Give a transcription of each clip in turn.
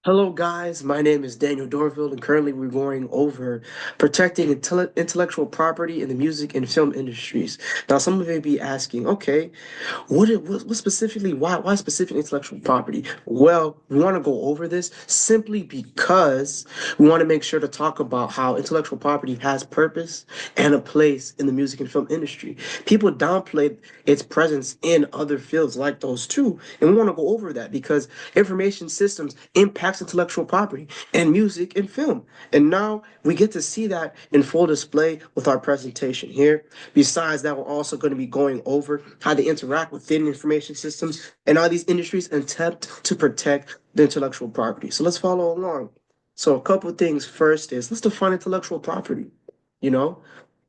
Hello, guys. My name is Daniel Dorville, and currently we're going over protecting intellectual property in the music and film industries. Now, some of you may be asking, okay, what specifically, why specific intellectual property? Well, we want to go over this simply because we want to make sure to talk about how intellectual property has purpose and a place in the music and film industry. People downplay its presence in other fields like those too, and we want to go over that because information systems impacts intellectual property and music and film. And now we get to see that in full display with our presentation here. Besides that, we're also going to be going over how they interact within information systems and how these industries attempt to protect the intellectual property. So let's follow along. So a couple of things. First is let's define intellectual property. You know,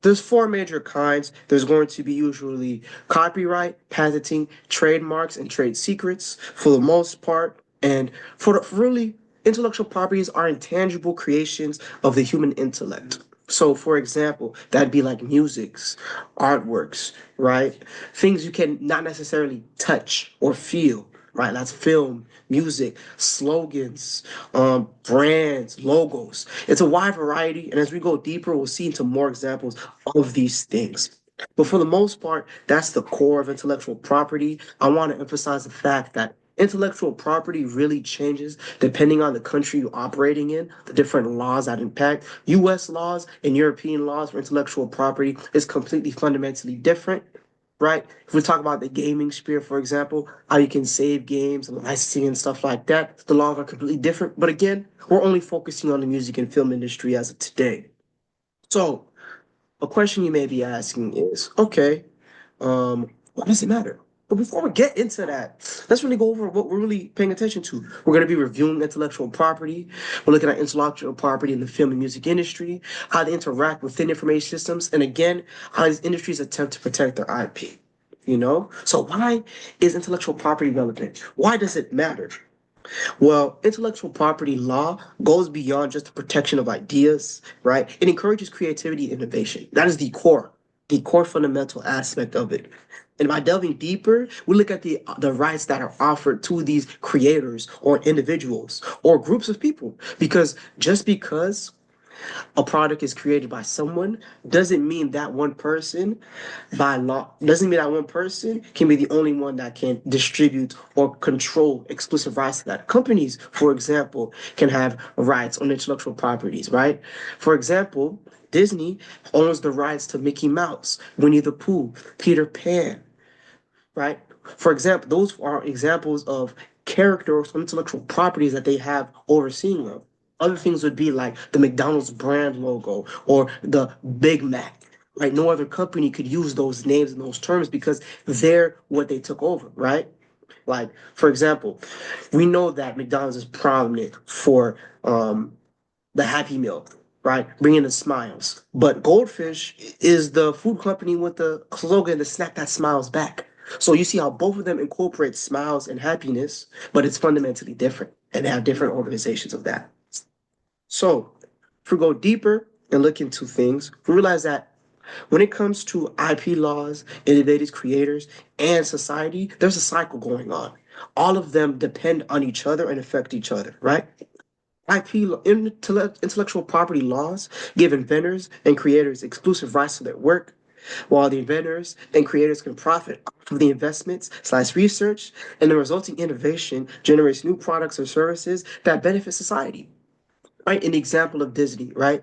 there's four major kinds. There's going to be usually copyright, patenting, trademarks, and trade secrets for the most part. And for really, intellectual properties are intangible creations of the human intellect. So, for example, that'd be like musics, artworks, right? Things you can not necessarily touch or feel, right? That's film, music, slogans, brands, logos. It's a wide variety, and as we go deeper, we'll see into more examples of these things. But for the most part, that's the core of intellectual property. I want to emphasize the fact that intellectual property really changes depending on the country you're operating in, the different laws that impact. US laws and European laws for intellectual property is completely fundamentally different, right? If we talk about the gaming sphere, for example, how you can save games and licensing and stuff like that, the laws are completely different. But again, we're only focusing on the music and film industry as of today. So, a question you may be asking is, okay, why does it matter? But before we get into that, let's really go over what we're really paying attention to. We're going to be reviewing intellectual property. We're looking at intellectual property in the film and music industry, how they interact within information systems, and again, how these industries attempt to protect their IP. So why is intellectual property relevant? Why does it matter? Well, intellectual property law goes beyond just the protection of ideas, right? It encourages creativity and innovation. That is the core fundamental aspect of it. And by delving deeper, we look at the rights that are offered to these creators or individuals or groups of people. Because a product is created by someone doesn't mean that one person by law doesn't mean that one person can be the only one that can distribute or control exclusive rights to that. Companies, for example, can have rights on intellectual properties, right? For example, Disney owns the rights to Mickey Mouse, Winnie the Pooh, Peter Pan, right? For example, those are examples of characters or intellectual properties that they have overseeing them. Other things would be like the McDonald's brand logo or the Big Mac. Right? No other company could use those names and those terms because they're what they took over, right? Like, for example, we know that McDonald's is prominent for the Happy Meal, right? Bringing the smiles. But Goldfish is the food company with the slogan, the snack that smiles back. So you see how both of them incorporate smiles and happiness, but it's fundamentally different. And they have different organizations of that. So if we go deeper and look into things, we realize that when it comes to IP laws, innovators, creators, and society, there's a cycle going on. All of them depend on each other and affect each other, right? Intellectual property laws give inventors and creators exclusive rights to their work, while the inventors and creators can profit off of the investments/research, and the resulting innovation generates new products or services that benefit society. Right? An example of Disney, right?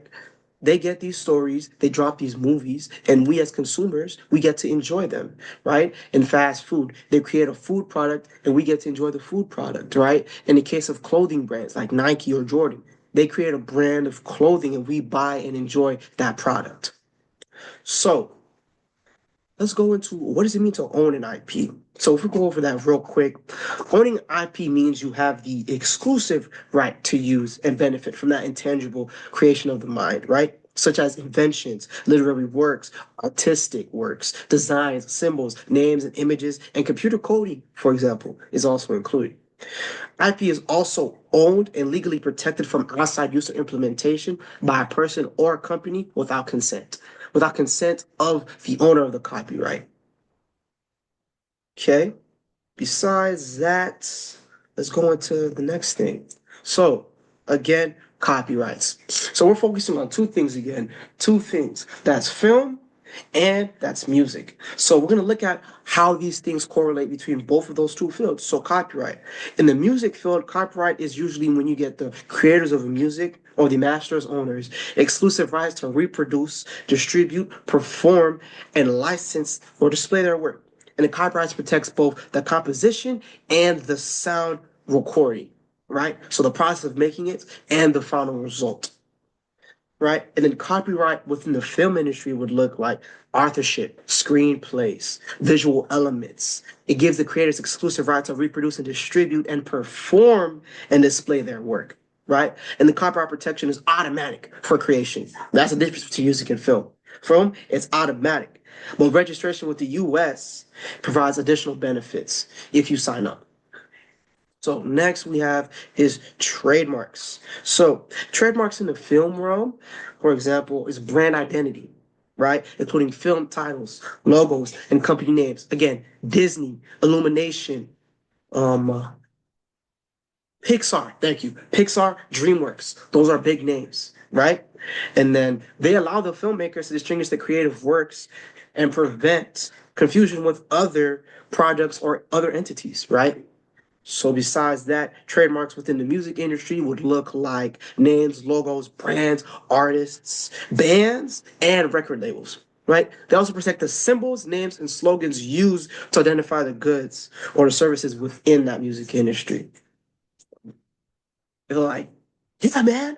They get these stories, they drop these movies, and we as consumers, we get to enjoy them, right? In fast food, they create a food product and we get to enjoy the food product, right? In the case of clothing brands like Nike or Jordan, they create a brand of clothing and we buy and enjoy that product. So let's go into what does it mean to own an IP? So if we go over that real quick, owning IP means you have the exclusive right to use and benefit from that intangible creation of the mind, right? Such as inventions, literary works, artistic works, designs, symbols, names, and images, and computer coding, for example, is also included. IP is also owned and legally protected from outside use or implementation by a person or a company without consent of the owner of the copyright. Okay. Besides that, let's go into the next thing. So again, copyrights. So we're focusing on two things again. Two things. That's film and that's music. So we're going to look at how these things correlate between both of those two fields. So copyright. In the music field, copyright is usually when you get the creators of a music or the master's owners exclusive rights to reproduce, distribute, perform, and license or display their work. And the copyright protects both the composition and the sound recording, right? So the process of making it and the final result, right? And then copyright within the film industry would look like authorship, screenplays, visual elements. It gives the creators exclusive right to reproduce and distribute and perform and display their work, right? And the copyright protection is automatic for creation. That's the difference between music and film. Film, it's automatic. But registration with the US provides additional benefits if you sign up. So next we have is trademarks. So trademarks in the film realm, for example, is brand identity, right? Including film titles, logos, and company names. Again, Disney, Illumination, um, Pixar, thank you. Pixar, DreamWorks. Those are big names, right? And then they allow the filmmakers to distinguish the creative works and prevent confusion with other products or other entities, right? So besides that, trademarks within the music industry would look like names, logos, brands, artists, bands, and record labels, right? They also protect the symbols, names, and slogans used to identify the goods or the services within that music industry. They're like, yeah, man,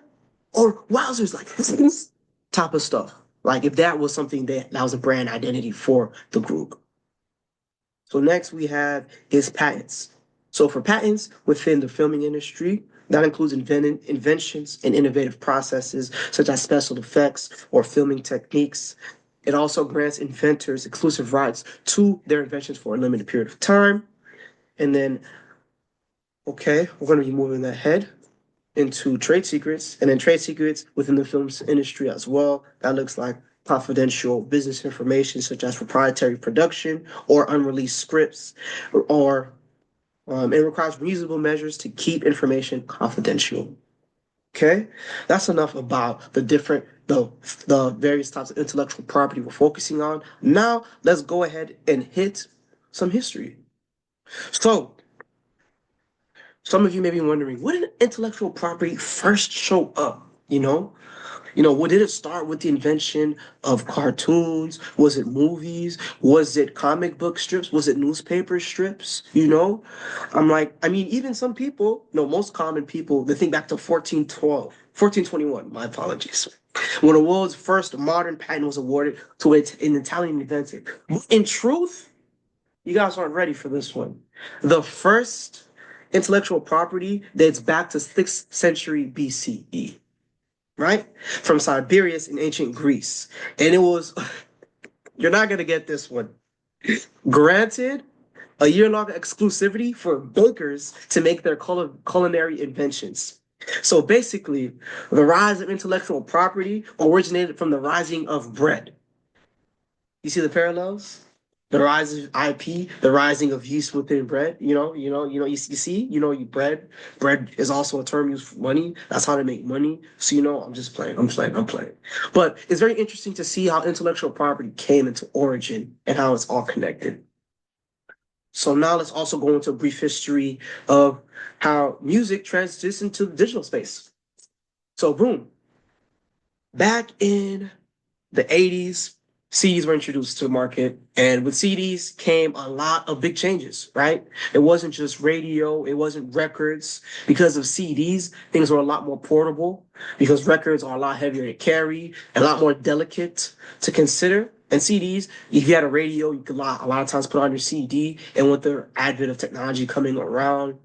or wowzers, like this type of stuff. Like if that was something that was a brand identity for the group. So next we have is patents. So for patents within the filming industry, that includes inventions and innovative processes such as special effects or filming techniques. It also grants inventors exclusive rights to their inventions for a limited period of time. And then, okay, we're going to be moving ahead into trade secrets, and then trade secrets within the film industry as well. That looks like confidential business information such as proprietary production or unreleased scripts, or it requires reasonable measures to keep information confidential. Okay, that's enough about the various types of intellectual property we're focusing on. Now let's go ahead and hit some history. So some of you may be wondering, when did intellectual property first show up? What did it start with the invention of cartoons? Was it movies? Was it comic book strips? Was it newspaper strips? I mean, even some people, no, most common people, they think back to 1421, my apologies, when the world's first modern patent was awarded to an Italian inventor. In truth, you guys aren't ready for this one. The first intellectual property dates back to 6th century BCE, right? From Tiberius in ancient Greece. And it was, you're not going to get this one. Granted, a year-long exclusivity for bakers to make their culinary inventions. So basically, the rise of intellectual property originated from the rising of bread. You see the parallels? The rise of IP, the rising of yeast within bread. You see, bread is also a term used for money. That's how to make money. So I'm just playing. I'm playing. But it's very interesting to see how intellectual property came into origin and how it's all connected. So now let's also go into a brief history of how music transitioned to the digital space. So boom, back in the 80s, CDs were introduced to the market, and with CDs came a lot of big changes, right? It wasn't just radio, it wasn't records. Because of CDs, things were a lot more portable, because records are a lot heavier to carry, a lot more delicate to consider. And CDs, if you had a radio, you could a lot of times put on your CD, and with the advent of technology coming around,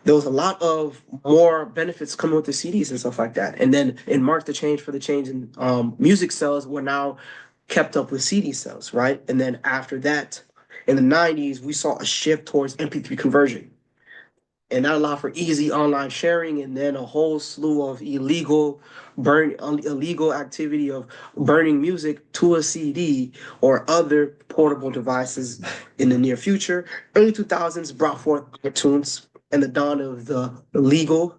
there was a lot of more benefits coming with the CDs and stuff like that. And then it marked the change for the change in music sales were now kept up with CD sales, right? And then after that, in the 90s, we saw a shift towards MP3 conversion. And that allowed for easy online sharing, and then a whole slew of illegal activity of burning music to a CD or other portable devices in the near future. Early 2000s brought forth iTunes and the dawn of the legal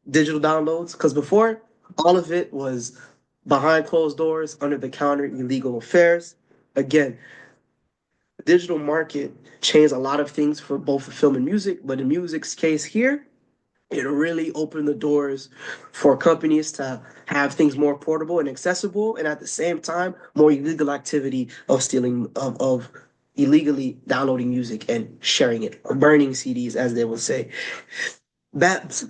digital downloads, because before all of it was behind closed doors, under the counter, illegal affairs. Again, the digital market changed a lot of things for both the film and music, but in music's case here, it really opened the doors for companies to have things more portable and accessible, and at the same time, more illegal activity of stealing of illegally downloading music and sharing it, or burning CDs, as they will say. That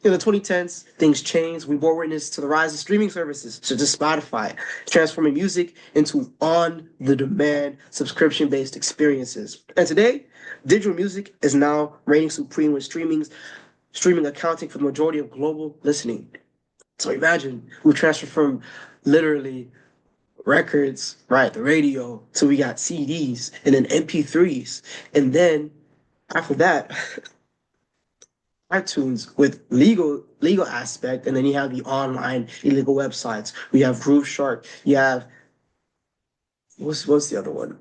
in the 2010s, things changed. We bore witness to the rise of streaming services, such as Spotify, transforming music into on-the-demand, subscription-based experiences. And today, digital music is now reigning supreme with streaming accounting for the majority of global listening. So imagine we transferred from literally records, right, the radio, so we got CDs and then MP3s, and then after that, iTunes with legal aspect, and then you have the online illegal websites. We have Groove Shark. You have what's the other one?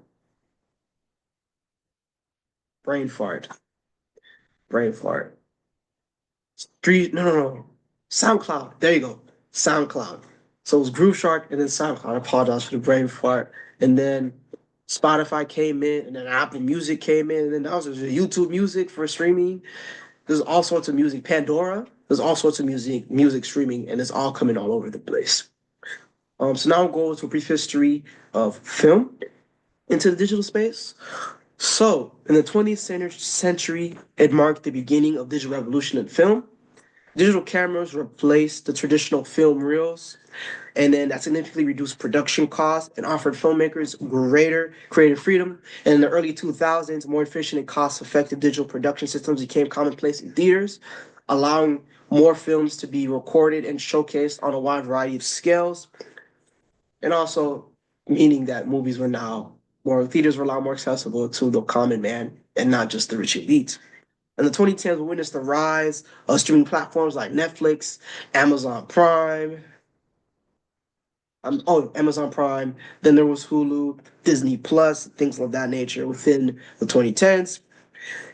Brain fart. Brain fart. Street no. SoundCloud. There you go. SoundCloud. So it was Groove Shark and then SoundCloud. I apologize for the brain fart. And then Spotify came in, and then Apple Music came in, and then also YouTube Music for streaming. There's all sorts of music. Pandora. There's all sorts of music streaming, and it's all coming all over the place. So now we'll go into a brief history of film into the digital space. So in the 20th century, it marked the beginning of digital revolution in film. Digital cameras replaced the traditional film reels, and then that significantly reduced production costs and offered filmmakers greater creative freedom. And in the early 2000s, more efficient and cost-effective digital production systems became commonplace in theaters, allowing more films to be recorded and showcased on a wide variety of scales, and also meaning that theaters were now more accessible to the common man and not just the rich elite. In the 2010s, we witnessed the rise of streaming platforms like Netflix, Amazon Prime. Amazon Prime. Then there was Hulu, Disney Plus, things of that nature within the 2010s,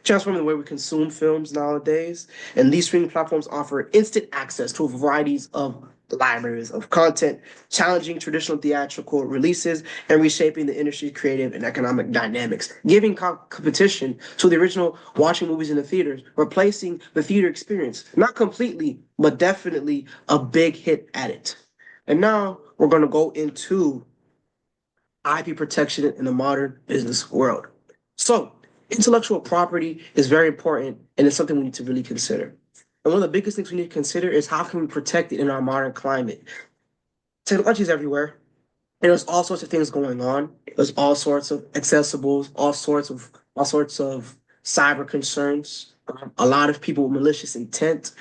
transforming the way we consume films nowadays. And these streaming platforms offer instant access to a variety of libraries of content, challenging traditional theatrical releases and reshaping the industry's creative and economic dynamics, giving competition to the original watching movies in the theaters, replacing the theater experience. Not completely, but definitely a big hit at it. And now we're going to go into IP protection in the modern business world. So, intellectual property is very important, and it's something we need to really consider. And one of the biggest things we need to consider is how can we protect it in our modern climate? Technology is everywhere. And there's all sorts of things going on. There's all sorts of accessibles, all sorts of cyber concerns. A lot of people with malicious intent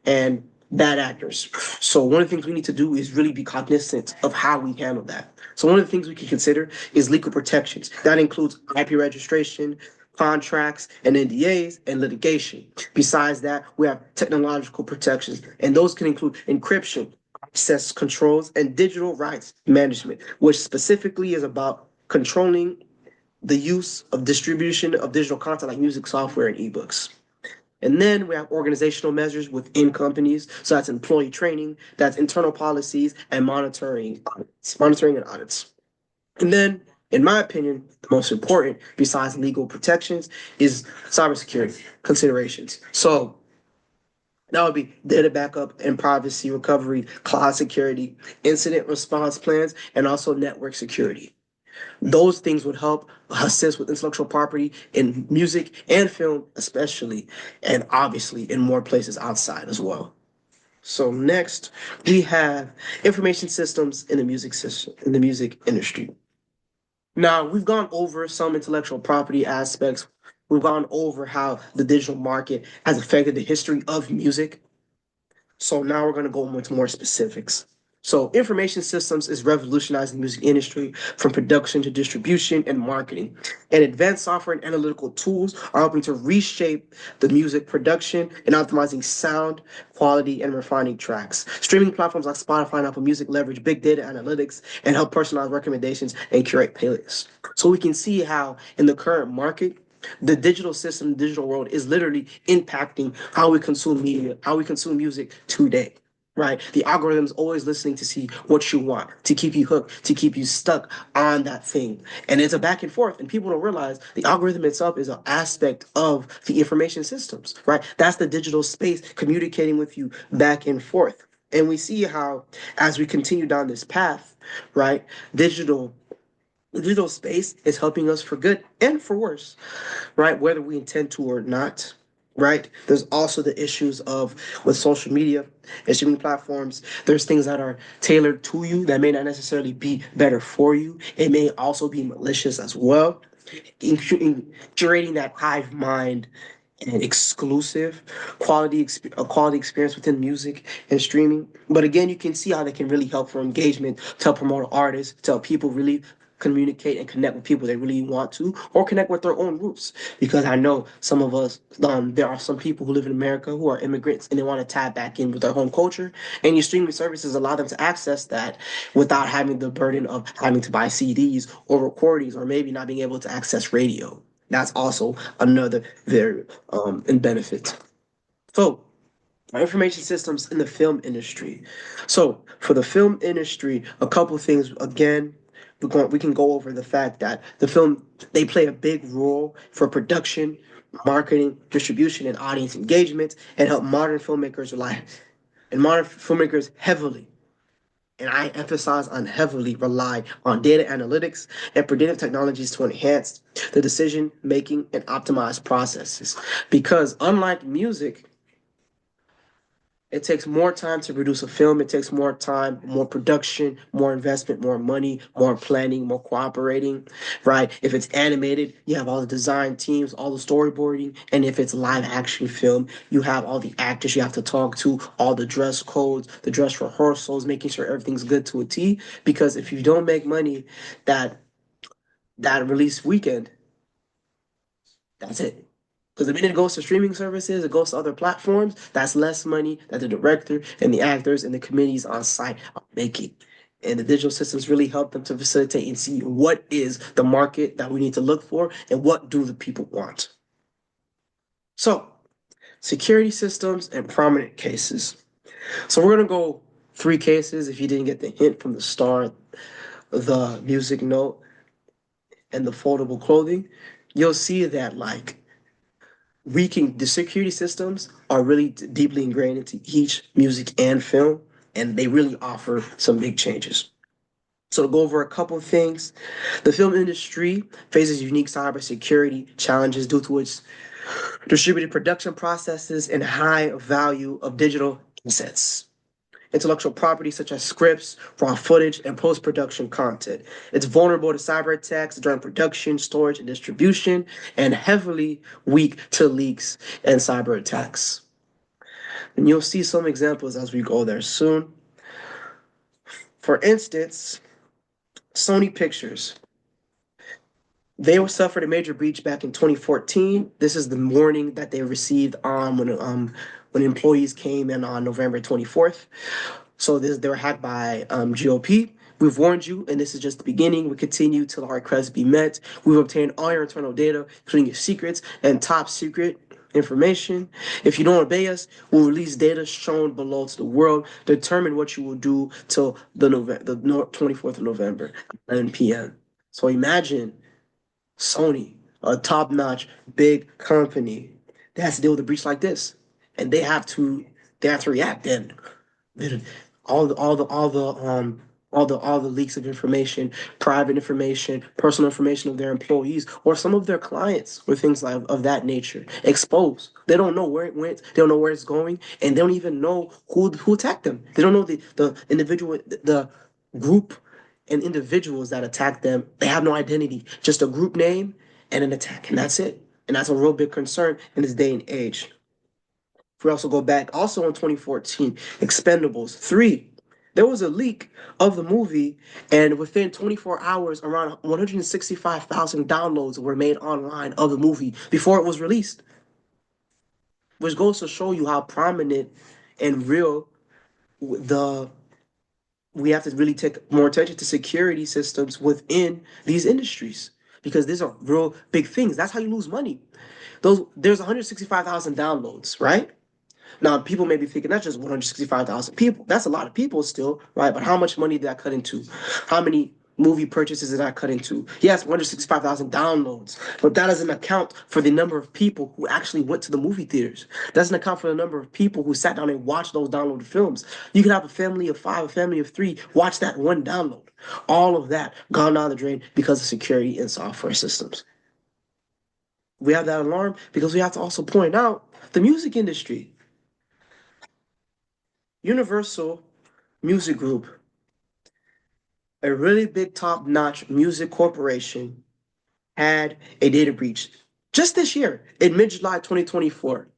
and bad actors. So one of the things we need to do is really be cognizant of how we handle that. So one of the things we can consider is legal protections. That includes IP registration, contracts and NDAs, and litigation. Besides that, we have technological protections, and those can include encryption, access controls, and digital rights management, which specifically is about controlling the use of distribution of digital content like music, software, and ebooks. And then we have organizational measures within companies. So that's employee training, that's internal policies, and monitoring and audits. And then, in my opinion, the most important, besides legal protections, is cybersecurity considerations. So that would be data backup and privacy recovery, cloud security, incident response plans, and also network security. Those things would help assist with intellectual property in music and film, especially, and obviously in more places outside as well. So next, we have information systems in the music industry. Now, we've gone over some intellectual property aspects. We've gone over how the digital market has affected the history of music. So now we're going to go into more specifics. So information systems is revolutionizing the music industry from production to distribution and marketing. And advanced software and analytical tools are helping to reshape the music production and optimizing sound quality and refining tracks. Streaming platforms like Spotify and Apple Music leverage big data analytics and help personalize recommendations and curate playlists. So we can see how in the current market, the digital system, the digital world is literally impacting how we consume media, how we consume music today. Right? The algorithm's always listening to see what you want, to keep you hooked, to keep you stuck on that thing. And it's a back and forth. And people don't realize the algorithm itself is an aspect of the information systems, right? That's the digital space communicating with you back and forth. And we see how, as we continue down this path, right, digital the digital space is helping us for good and for worse, right? Whether we intend to or not, right? There's also the issues of with social media and streaming platforms. There's things that are tailored to you that may not necessarily be better for you. It may also be malicious as well, including curating that hive mind and exclusive a quality experience within music and streaming. But again, you can see how they can really help for engagement, to help promote artists, to help people really communicate and connect with people they really want to, or connect with their own roots. Because I know some of us, there are some people who live in America who are immigrants and they want to tap back in with their home culture. And your streaming services allow them to access that without having the burden of having to buy CDs or recordings, or maybe not being able to access radio. That's also another very benefit. So, information systems in the film industry. So, for the film industry, a couple things. Again, we can go over the fact that the film they play a big role for production, marketing, distribution, and audience engagement, and help modern filmmakers heavily, and I emphasize on heavily, rely on data analytics and predictive technologies to enhance the decision making and optimize processes. Because unlike music, it takes more time to produce a film. It takes more time, more production, more investment, more money, more planning, more cooperating, right? If it's animated, you have all the design teams, all the storyboarding. And if it's live action film, you have all the actors you have to talk to, all the dress codes, the dress rehearsals, making sure everything's good to a T. Because if you don't make money that that release weekend, that's it. Because the minute it goes to streaming services, it goes to other platforms, that's less money that the director and the actors and the committees on site are making. And the digital systems really help them to facilitate and see what is the market that we need to look for and what do the people want. So, security systems and prominent cases. So we're gonna go three cases if you didn't get the hint from the start, the music note and the foldable clothing. You'll see that the security systems are really deeply ingrained into each music and film, and they really offer some big changes. So to go over a couple of things, the film industry faces unique cybersecurity challenges due to its distributed production processes and high value of digital assets. Intellectual property such as scripts, raw footage, and post-production content. It's vulnerable to cyber attacks during production, storage, and distribution, and heavily weak to leaks and cyber attacks. And you'll see some examples as we go there soon. For instance, Sony Pictures. They suffered a major breach back in 2014. This is the warning that they received when employees came in on November 24th. So they were hacked by GOP. We've warned you, and this is just the beginning. We continue till our requests be met. We've obtained all your internal data, including your secrets and top secret information. If you don't obey us, we'll release data shown below to the world. Determine what you will do till the 24th of November, 11 p.m. So imagine Sony, a top-notch big company that has to deal with a breach like this, and they have to react. And all the leaks of information, private information, personal information of their employees or some of their clients or things like of that nature exposed. They don't know where it went, they don't know where it's going, and they don't even know who attacked them. They don't know the individual, the group and individuals that attacked them. They have no identity, just a group name and an attack, and that's it. And that's a real big concern in this day and age. If we also go back, also in 2014, Expendables 3, there was a leak of the movie, and within 24 hours, around 165,000 downloads were made online of the movie before it was released, which goes to show you how prominent and real the we have to really take more attention to security systems within these industries because these are real big things. That's how you lose money. There's 165,000 downloads, right? Now, people may be thinking that's just 165,000 people. That's a lot of people still, right? But how much money did that cut into? How many movie purchases did that cut into? Yes, 165,000 downloads, but that doesn't account for the number of people who actually went to the movie theaters. Doesn't account for the number of people who sat down and watched those downloaded films. You can have a family of five, a family of three, watch that one download. All of that gone down the drain because of security and software systems. We have that alarm because we have to also point out the music industry. Universal Music Group, a really big top-notch music corporation, had a data breach just this year in mid-July 2024.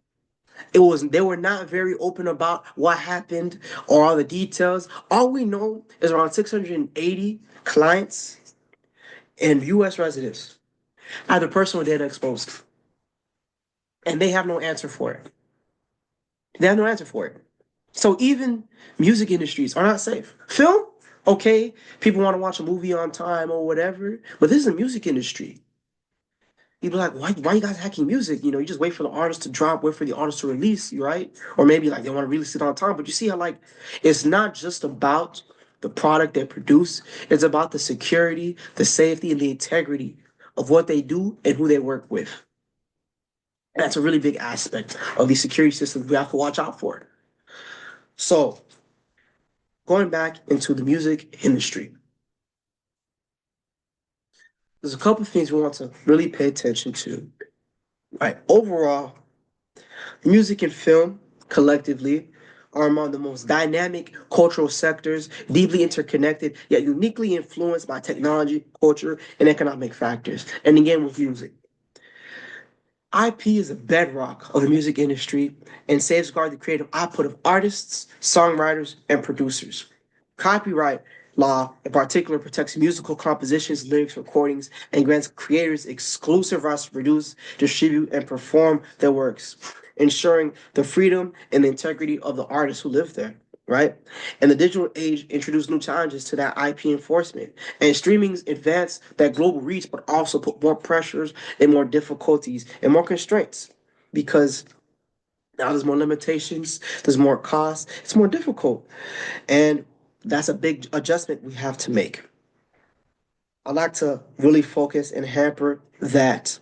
They were not very open about what happened or all the details. All we know is around 680 clients and US residents had their personal data exposed. And they have no answer for it. They have no answer for it. So even music industries are not safe. Film, okay, people want to watch a movie on time or whatever, but this is a music industry. You'd be like, why you guys hacking music? You just wait for the artist to drop, wait for the artist to release, right? Or maybe like they want to release it on time. But you see how like it's not just about the product they produce, it's about the security, the safety, and the integrity of what they do and who they work with. And that's a really big aspect of these security systems we have to watch out for. So going back into the music industry, there's a couple of things we want to really pay attention to. Right. Overall, music and film collectively are among the most dynamic cultural sectors, deeply interconnected, yet uniquely influenced by technology, culture, and economic factors. And again, with music. IP is a bedrock of the music industry and safeguards the creative output of artists, songwriters, and producers. Copyright law, in particular, protects musical compositions, lyrics, recordings, and grants creators exclusive rights to produce, distribute, and perform their works, ensuring the freedom and the integrity of the artists who live there. Right? And the digital age introduced new challenges to that IP enforcement. And streaming's advanced that global reach, but also put more pressures and more difficulties and more constraints because now there's more limitations, there's more costs, it's more difficult. And that's a big adjustment we have to make. I like to really focus and hamper that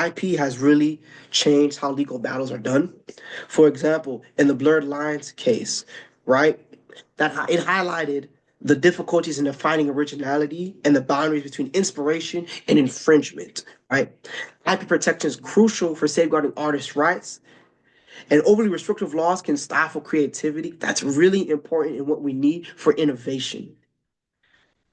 IP has really changed how legal battles are done. For example, in the Blurred Lines case, right, that it highlighted the difficulties in defining originality and the boundaries between inspiration and infringement, right? IP protection is crucial for safeguarding artists' rights, and overly restrictive laws can stifle creativity. That's really important in what we need for innovation,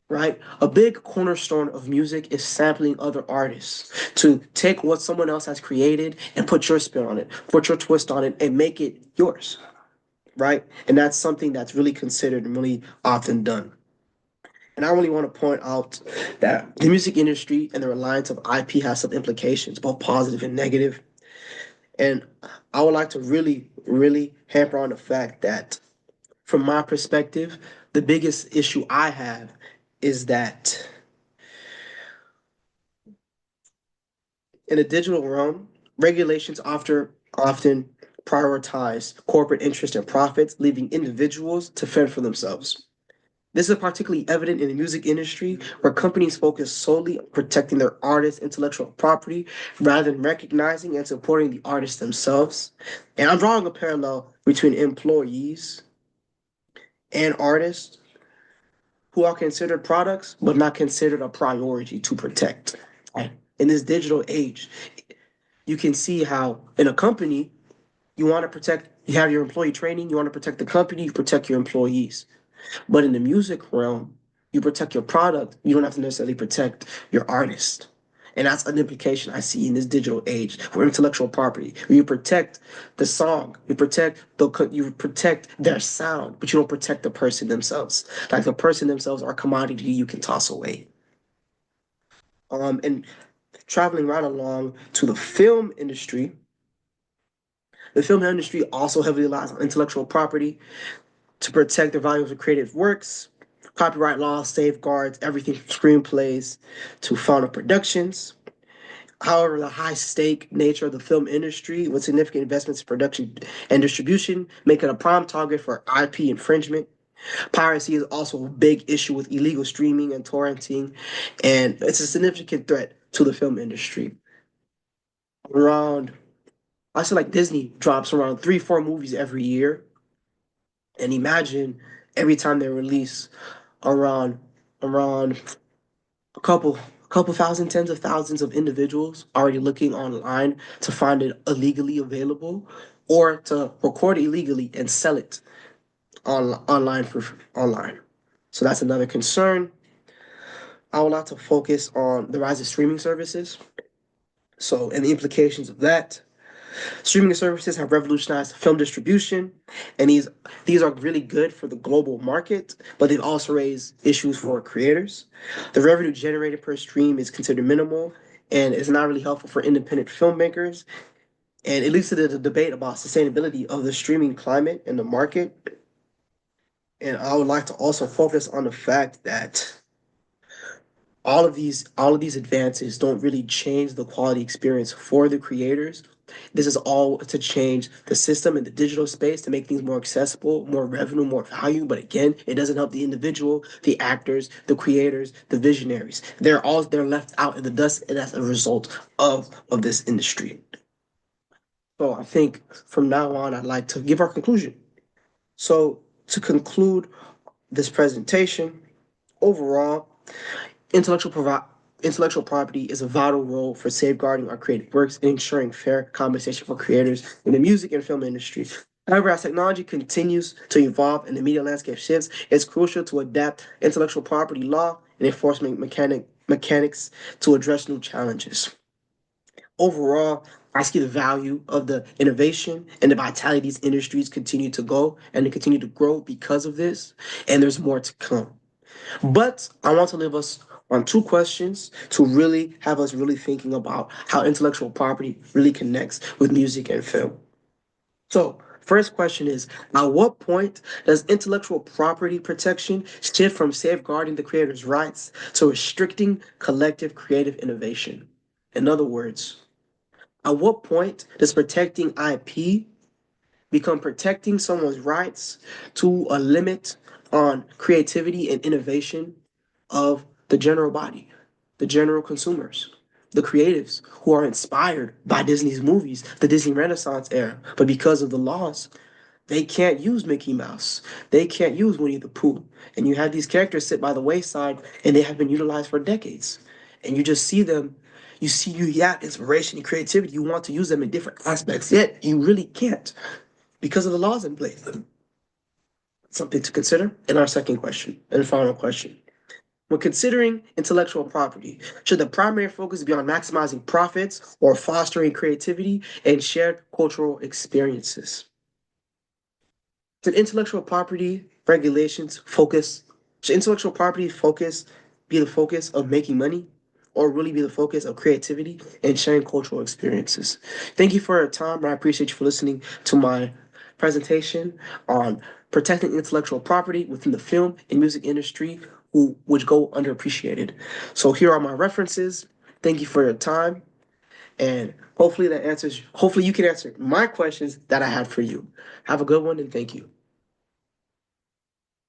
right? A big cornerstone of music is sampling other artists to take what someone else has created and put your spin on it, put your twist on it, and make it yours, right? And that's something that's really considered and really often done. And I really want to point out that the music industry and the reliance of IP has some implications, both positive and negative. And I would like to really, really hamper on the fact that, from my perspective, the biggest issue I have is that in the digital realm, regulations often prioritize corporate interest and profits, leaving individuals to fend for themselves. This is particularly evident in the music industry, where companies focus solely on protecting their artists' intellectual property rather than recognizing and supporting the artists themselves. And I'm drawing a parallel between employees and artists who are considered products, but not considered a priority to protect. In this digital age, you can see how in a company, you want to protect, you have your employee training, you want to protect the company, you protect your employees. But in the music realm, you protect your product, you don't have to necessarily protect your artist. And that's an implication I see in this digital age for intellectual property. Where you protect the song, you protect their sound, but you don't protect the person themselves. Like the person themselves are a commodity you can toss away. And traveling right along to the film industry, the film industry also heavily relies on intellectual property to protect the value of the creative works, Copyright law safeguards everything from screenplays to final productions. However, the high stake nature of the film industry with significant investments in production and distribution make it a prime target for IP infringement. Piracy is also a big issue with illegal streaming and torrenting, and it's a significant threat to the film industry. Around, I say like Disney drops around 3, 4 movies every year, and imagine every time they release around around a couple thousand, tens of thousands of individuals already looking online to find it illegally available or to record illegally and sell it online. So that's another concern. I would like to focus on the rise of streaming services. So, and the implications of that. Streaming services have revolutionized film distribution, and these are really good for the global market, but they've also raised issues for creators. The revenue generated per stream is considered minimal and is not really helpful for independent filmmakers. And it leads to the debate about sustainability of the streaming climate and the market. And I would like to also focus on the fact that all of these advances don't really change the quality experience for the creators. This is all to change the system and the digital space to make things more accessible, more revenue, more value. But again, it doesn't help the individual, the actors, the creators, the visionaries. They're left out in the dust, and that's a result of this industry. So I think from now on, I'd like to give our conclusion. So to conclude this presentation, overall, Intellectual, provi- intellectual property is a vital role for safeguarding our creative works and ensuring fair compensation for creators in the music and film industry. However, as technology continues to evolve and the media landscape shifts, it's crucial to adapt intellectual property law and enforcement mechanics to address new challenges. Overall, I see the value of the innovation and the vitality these industries continue to go and they continue to grow because of this, and there's more to come. But I want to leave us on 2 questions to really have us really thinking about how intellectual property really connects with music and film. So, first question is, at what point does intellectual property protection shift from safeguarding the creator's rights to restricting collective creative innovation? In other words, at what point does protecting IP become protecting someone's rights to a limit on creativity and innovation of the general body, the general consumers, the creatives who are inspired by Disney's movies, the Disney Renaissance era. But because of the laws, they can't use Mickey Mouse. They can't use Winnie the Pooh. And you have these characters sit by the wayside and they have been utilized for decades. And you just see them, you have inspiration and creativity. You want to use them in different aspects, yet you really can't because of the laws in place. Something to consider. And our second question and final question. When considering intellectual property, should the primary focus be on maximizing profits or fostering creativity and shared cultural experiences? Should intellectual property regulations focus, should intellectual property focus be the focus of making money or really be the focus of creativity and sharing cultural experiences? Thank you for your time. I appreciate you for listening to my presentation on protecting intellectual property within the film and music industry which go underappreciated. So here are my references. Thank you for your time. And hopefully you can answer my questions that I had for you. Have a good one and thank you.